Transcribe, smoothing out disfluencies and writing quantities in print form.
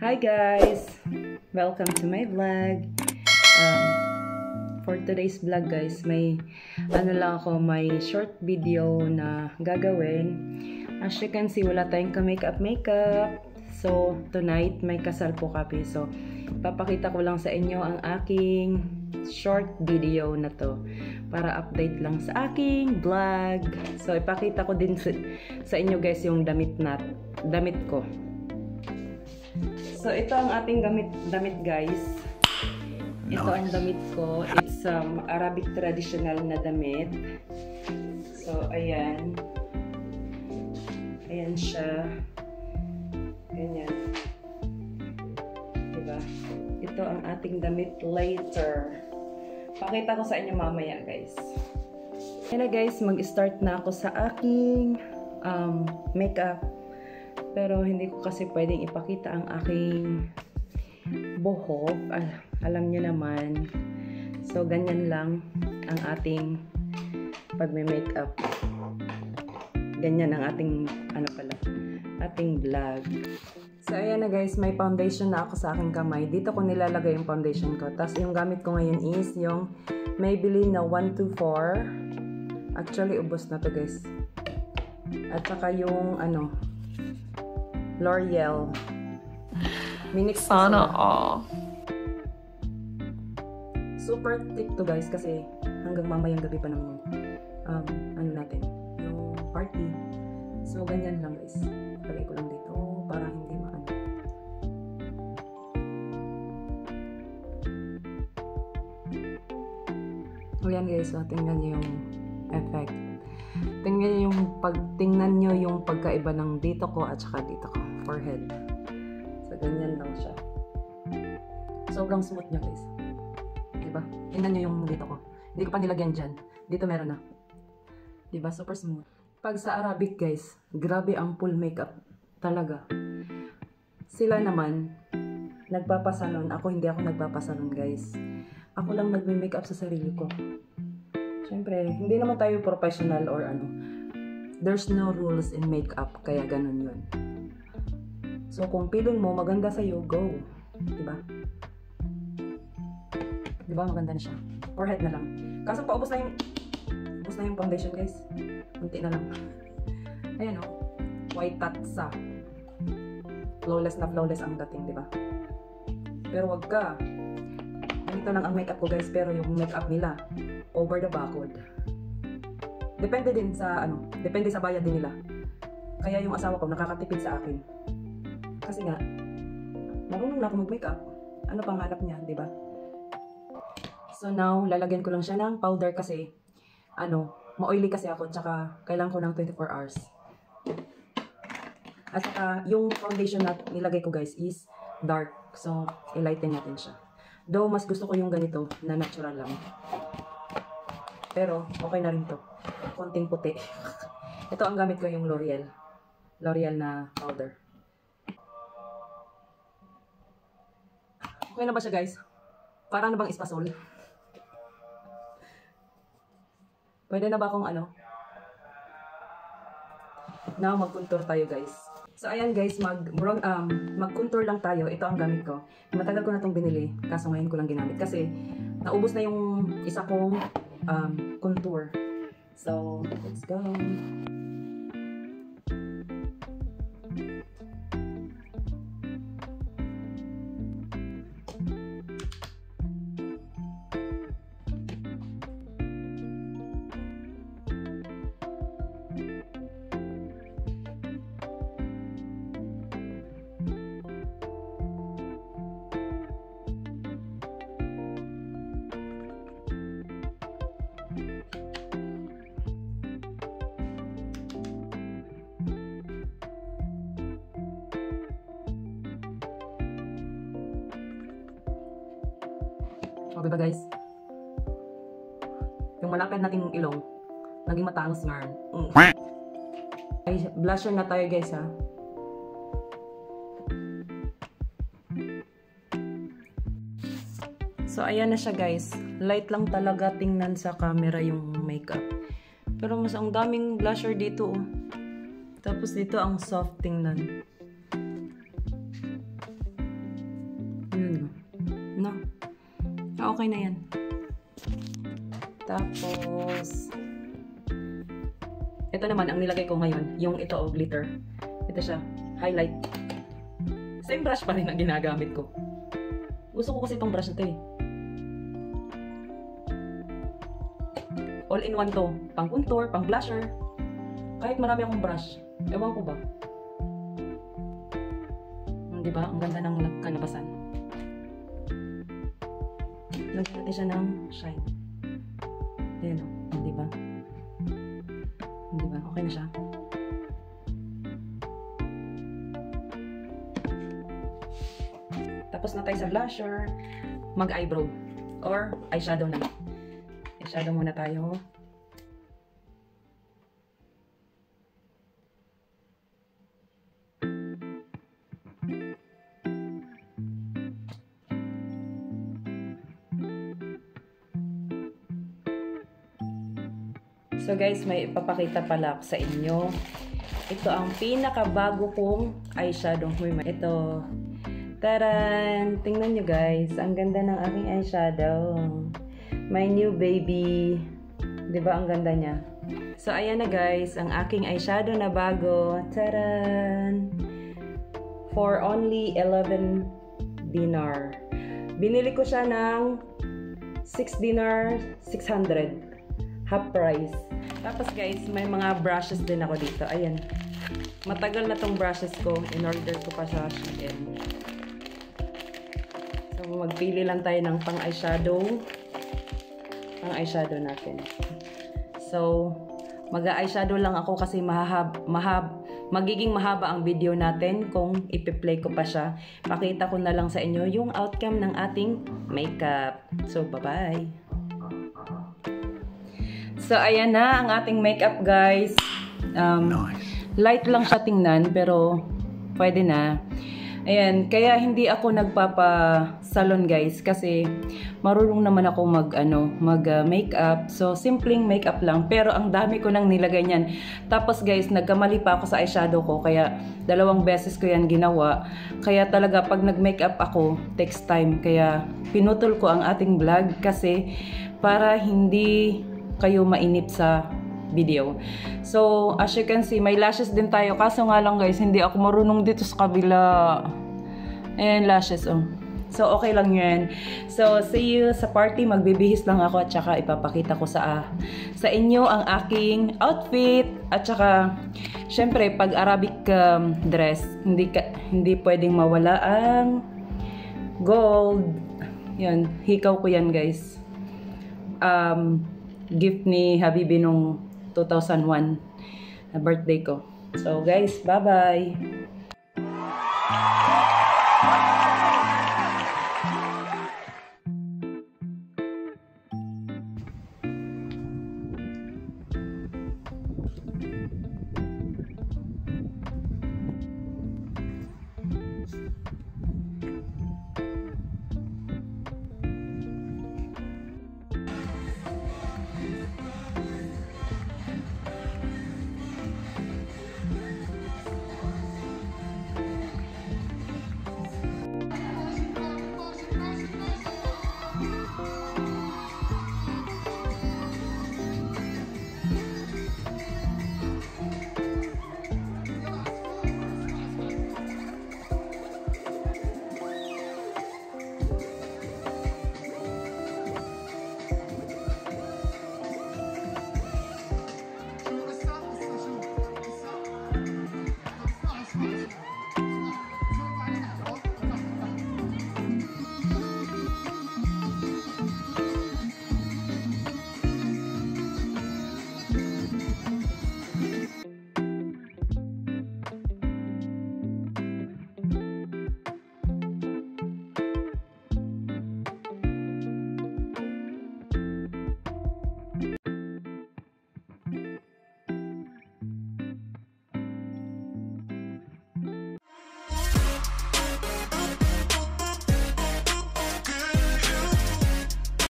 Hi guys! Welcome to my vlog. For today's vlog guys, may may short video na gagawin. As you can see, wala tayong ka-makeup. So tonight may kasal po kami. So papakita ko lang sa inyo ang aking short video na to para update lang sa aking vlog. So ipakita ko din sa inyo guys yung damit ko. So ito ang ating damit guys. Ito ang damit ko. It's Arabic traditional na damit. So ayan. Ayan siya. Ganyan. Diba? Ito ang ating damit later. Pakita ko sa inyo mamaya guys. Ayan na guys, mag-start na ako sa aking makeup. Pero hindi ko kasi pwedeng ipakita ang aking buhok. Alam nyo naman. So, ganyan lang ang ating pagme-makeup. Ganyan ang ating, ating vlog. So, ayan na guys, may foundation na ako sa aking kamay. Dito ko nilalagay yung foundation ko. Tapos, yung gamit ko ngayon is yung Maybelline na 124. Actually, ubos na to guys. At saka yung, L'Oreal. Minix Sana all. Super thick to guys kasi hanggang mamayang gabi pa naman yung yung party. So ganyan lang guys. Lagay ko lang dito para hindi maano. Ayan guys, so tingnan niyo yung effect. Tingnan nyo yung pagkaiba ng dito ko at saka dito ko. Forehead. So, ganyan lang siya. Sobrang smooth niya guys. Diba? Tingnan nyo yung dito ko. Hindi ko pa nilagyan dyan. Dito meron na. Diba? Super smooth. Pag sa Arabic guys, grabe ang full makeup. Talaga. Sila naman, nagpapasalon. Ako hindi ako nagpapasalon guys. Ako lang nagme-makeup sa sarili ko. Siyempre, hindi naman tayo professional or There's no rules in makeup, kaya ganun yun. So, kung feeling mo maganda sa'yo, go. Diba? Diba maganda na siya? Forehead na lang. Kaso paubos na yung foundation guys. Kunti na lang. Ayan o. White tatsa. Flawless na flawless ang dating, diba? Pero wag ka. Ganito lang ang makeup ko guys, pero yung makeup nila over the backward. Depende din sa depende sa bayad din nila. Kaya yung asawa ko nakakatipid sa akin. Kasi nga marunong na ako mag-makeup. Ano pang hanap niya, 'di ba? So now, lalagyan ko lang siya ng powder kasi ma-oily kasi ako, tsaka kailangan ko ng 24 hours. At saka yung foundation na nilagay ko guys is dark. So, i-lighten natin siya. Though mas gusto ko yung ganito na natural lang. Pero, okay na rin to. Konting puti. Ito ang gamit ko yung L'Oreal. L'Oreal na powder. Okay na ba siya guys? Para na bang ispasol? Pwede na ba akong Now, mag-contour tayo guys. So, ayan guys, mag-contour lang tayo. Ito ang gamit ko. Matagal ko na itong binili. Kaso ngayon ko lang ginamit. Kasi, naubos na yung isa kong contour. So, let's go. O, diba guys? Yung malapit nating ilong, naging matangos nga. Ay, blusher na tayo guys ha. So, ayan na siya guys. Light lang talaga tingnan sa camera yung makeup. Pero mas ang daming blusher dito oh. Tapos dito ang soft tingnan. okay na yan. Tapos, ito naman, ang nilagay ko ngayon, yung ito, glitter. Ito siya, highlight. Same brush pa rin ang ginagamit ko. Gusto ko kasi itong brush na ito eh. All-in-one to. Pang contour, pang blusher. Kahit marami akong brush. Ewan ko ba? Diba? Ang ganda ng kalabasan. Lagyan natin siya ng shine. Ayan o. Diba? Diba? Okay na siya. Tapos na tayo sa blusher. Mag-eyebrow. Or eyeshadow na. Eyeshadow muna tayo. So guys, may ipapakita pala ako sa inyo. Ito ang pinakabago kong eyeshadow. Ito. Taran! Tingnan nyo guys. Ang ganda ng aking eyeshadow. My new baby. Diba ang ganda niya? So ayan na guys. Ang aking eyeshadow na bago. Taran! For only 11 dinar. Binili ko siya ng 6 dinar, 600. Half price. Tapos guys, may mga brushes din ako dito. Ayan. Matagal na tong brushes ko. In-order ko pa sa Shein. So, magpili lang tayo ng pang eyeshadow. Pang eyeshadow natin. So, mag-eyeshadow lang ako kasi magiging mahaba ang video natin kung ipi-play ko pa siya. Pakita ko na lang sa inyo yung outcome ng ating makeup. So, bye-bye! So, ayan na ang ating makeup, guys. Light lang siya tingnan, pero pwede na. Ayan, kaya hindi ako nagpapa-salon, guys, kasi marunong naman ako mag-makeup. So, simpleng makeup lang, pero ang dami ko nang nilagay niyan. Tapos, guys, nagkamali pa ako sa eyeshadow ko, kaya 2 beses ko yan ginawa. Kaya talaga, pag nag-makeup ako, takes time. Kaya, pinutol ko ang ating vlog kasi para hindi kayo mainip sa video. So, as you can see, may lashes din tayo. Kaso nga lang guys, hindi ako marunong dito sa kabila. Ayan, lashes. Oh. So, okay lang yan. So, see you sa party. Magbibihis lang ako at saka ipapakita ko sa inyo ang aking outfit. At saka, syempre, pag Arabic dress, hindi pwedeng mawala ang gold. Yan, hikaw ko yan guys. Gift ni Habibi nung 2001 na birthday ko. So guys, bye-bye!